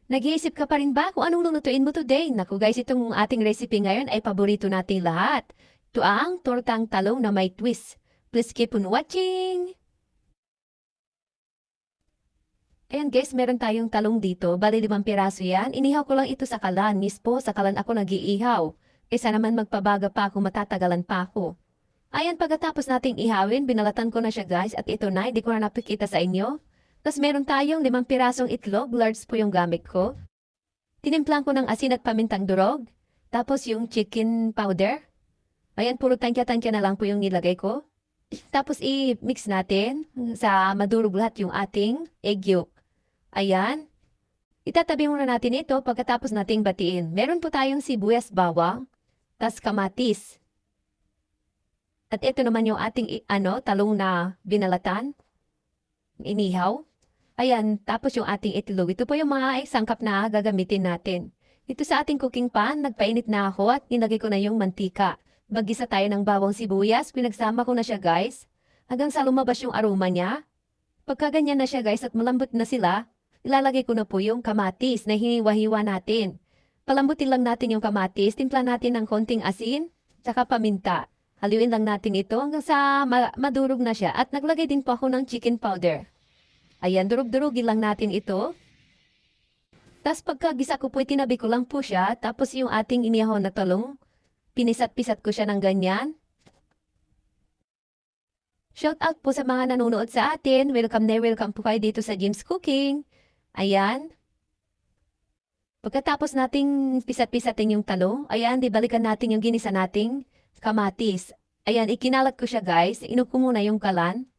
Nag-iisip ka pa rin ba kung anong lulutuin mo today? Naku guys, itong ating recipe ngayon ay paborito nating lahat. Ito ang tortang talong na may twist. Please keep on watching! Ayan guys, meron tayong talong dito. Bali 5 piraso yan. Inihaw ko lang ito sa kalan. Mispo, sa kalan ako nag-iihaw. Kaysa naman magpabaga pa ako, matatagalan pa ako. Ayan, pagkatapos nating ihawin, binalatan ko na siya guys. At ito na, hindi ko na napikita sa inyo. Tapos meron tayong 5 pirasong itlog. Large po yung gamit ko. Tinimplang ko ng asin at pamintang durog. Tapos yung chicken powder. Ayan, puro tansya-tansya na lang po yung nilagay ko. Tapos i-mix natin sa madurog lahat yung ating egg yolk. Ayan. Itatabi muna natin ito pagkatapos nating batiin. Meron po tayong sibuyas bawang, tas kamatis. At ito naman yung ating talong na binalatan. Inihaw. Ayan, tapos yung ating itlog. Ito po yung mga sangkap na gagamitin natin. Ito sa ating cooking pan, nagpainit na ako at nilagay ko na yung mantika. Mag-isa tayo ng bawang sibuyas, pinagsama ko na siya guys. Hanggang sa lumabas yung aroma niya. Pagka ganyan na siya guys at malambot na sila, ilalagay ko na po yung kamatis na hiniwa-hiwa natin. Palambutin lang natin yung kamatis, timpla natin ng konting asin, tsaka paminta. Haluin lang natin ito hanggang sa madurog na siya at naglagay din po ako ng chicken powder. Ayan, durug-durugin lang natin ito. Tapos pagkagisa ko po, tinabi ko lang po siya. Tapos yung ating inihaw na talong, pinisat-pisat ko siya ng ganyan. Shout out po sa mga nanonood sa atin. Welcome na welcome po kayo dito sa Jim's Cooking. Ayan. Pagkatapos nating pisat-pisatin yung talong, ayan, di balikan natin yung ginisa nating kamatis. Ayan, ikinalat ko siya guys. Inup ko muna yung kalan.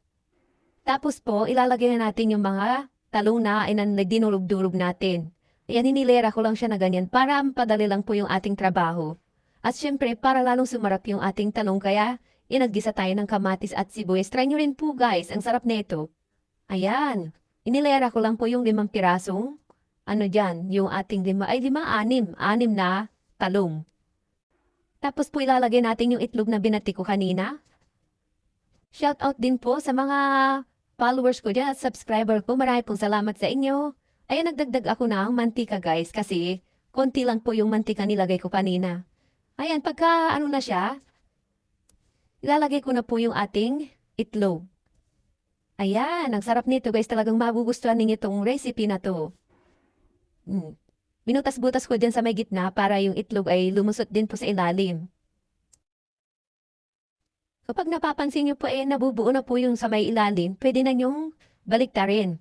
Tapos po, ilalagay na natin yung mga talong na dinurog-durog natin. Ayan, hinilera ko lang siya na ganyan para padali lang po yung ating trabaho. At syempre, para lalong sumarap yung ating talong, kaya inaggisa tayo ng kamatis at sibuyas. Try nyo rin po guys, ang sarap nito. Ayan, inilera ko lang po yung 5 pirasong, yung ating 6 na talong. Tapos po ilalagay natin yung itlog na binati ko kanina. Shout out din po sa mga followers ko dyan at subscriber ko. Marami pong salamat sa inyo. Ayan, nagdagdag ako ng mantika guys kasi konti lang po yung mantika nilagay ko kanina. Ayan, pagka na siya, ilalagay ko na po yung ating itlog. Ayan, ang sarap nito guys. Talagang magugustuhan ninyo itong recipe na to. Binutas-butas ko dyan sa may gitna para yung itlog ay lumusot din po sa ilalim. Kapag napapansin nyo po nabubuo na po yung sa may ilalim, pwede na nyong baliktarin.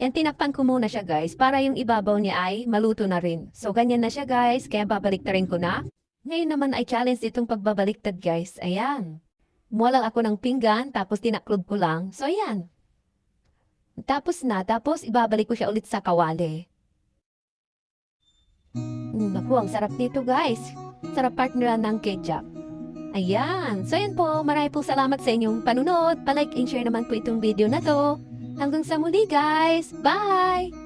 Yan, tinakpan ko muna siya guys, para yung ibabaw niya ay maluto na rin. So, ganyan na siya guys, kaya babaliktarin ko na. Ngayon naman ay challenge itong pagbabaliktad guys. Ayan. Kumuha lang ako ng pinggan, tapos tinaklob ko lang. So, ayan. Tapos ibabalik ko siya ulit sa kawali. Naku, ang sarap nito guys. Sarap partneran ng ketchup. Ayan. So, yan po. Marami po salamat sa inyong panunod. Pa-like and share naman po itong video na to. Hanggang sa muli, guys. Bye!